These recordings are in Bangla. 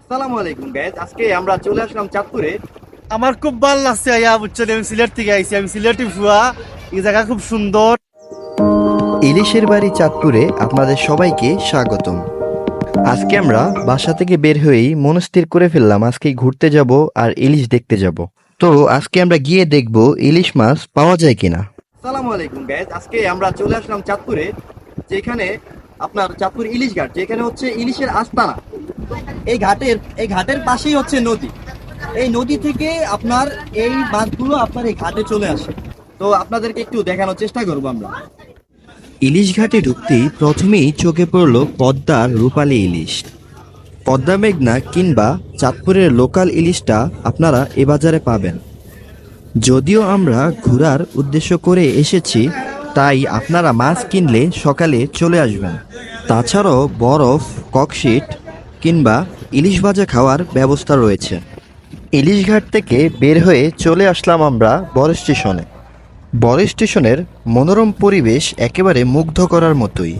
আসসালামু আলাইকুম গাইস, আজকে আমরা চলে আসলাম চাঁদপুরে। আমার খুব ভালো লাগছে আইয়া বুঝছেন, আমি সিলেট থেকে আইছি, আমি সিলেটি ফুয়া। এই জায়গা খুব সুন্দর। ইলিশের বাড়ি চাঁদপুরে আপনাদের সবাইকে স্বাগতম। আজকে আমরা বাসা থেকে বের হয়েই মনস্থির করে ফেললাম আজকে ঘুরতে যাব আর ইলিশ দেখতে যাব। তো আজকে আমরা গিয়ে দেখব ইলিশ মাছ পাওয়া যায় কিনা। আসসালামু আলাইকুম গাইস, আজকে আমরা চলে আসলাম চাঁদপুরে, যেখানে আপনার চাঁদপুর ইলিশ ঘাট, যেখানে হচ্ছে ইলিশের আস্তানা। এই ঘাটের পাশেই হচ্ছে নদী। এই নদী থেকে আপনার এই মাছগুলো আপনার এই ঘাটে চলে আসে। তো আপনাদেরকে একটু দেখানোর চেষ্টা করবো আমরা। ইলিশ ঘাটে ঢুকতেই প্রথমেই চোখে পড়ল পদ্মার রূপালী ইলিশ। পদ্মা মেঘনা কিংবা চাঁদপুরের লোকাল ইলিশটা আপনারা এ বাজারে পাবেন। যদিও আমরা ঘোরার উদ্দেশ্য করে এসেছি, তাই আপনারা মাছ কিনলে সকালে চলে আসবেন। তাছাড়াও বরফ, ককশিট কিংবা ইলিশ ভাজা খাওয়ার ব্যবস্থা রয়েছে। ইলিশ ঘাট থেকে বের হয়ে চলে আসলাম আমরা বড় স্টেশনে। বড় স্টেশনের মনোরম পরিবেশ একেবারে মুগ্ধ করার মতোই।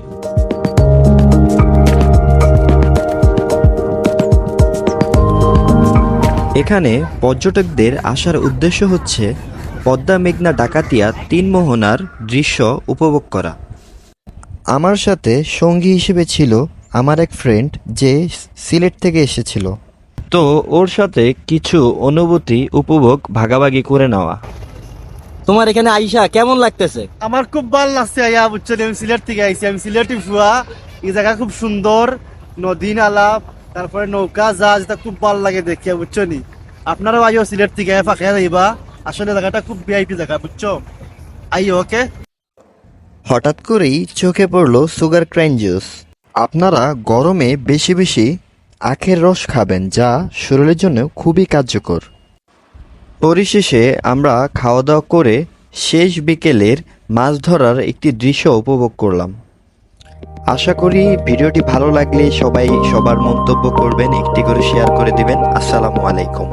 এখানে পর্যটকদের আসার উদ্দেশ্য হচ্ছে পদ্মা মেঘনা ডাকাতিয়া তিন মোহনার দৃশ্য উপভোগ করা। আমার সাথে সঙ্গী হিসেবে ছিল আমার এক ফ্রেন্ড, যে সিলেট থেকে এসেছিল। তো ওর সাথে কিছু অনুভূতি উপভোগ ভাগাভাগি করে নেওয়া। তোমার এখানে আইসা কেমন লাগতেছে? আমার খুব ভালো লাগছে আইয়া বুঝছেন, আমি সিলেট থেকে আইছি, আমি সিলেটি ফুয়া। এই জায়গা খুব সুন্দর, নদী নালা, তারপরে নৌকা জাহাজ, এটা খুব ভালো লাগে দেখে বুঝছেন। আপনারাও আইও সিলেট থেকে ফাঁকে যাইবা। আসলে জায়গাটা খুব ভিআইপি জায়গা, বুঝছো? আইও, ওকে। হঠাৎ করেই চোখে পড়ল সুগার ক্রাইন জুস। আপনারা গরমে বেশি বেশি আখের রস খাবেন, যা শরীরের জন্য খুবই কার্যকর। পরিশেষে আমরা খাওয়া দাওয়া করে শেষ বিকেলের মাছ ধরার একটি দৃশ্য উপভোগ করলাম। আশা করি ভিডিওটি ভালো লাগলে সবাই সবার মন্তব্য করবেন, একটি করে শেয়ার করে দিবেন। আসসালামু আলাইকুম।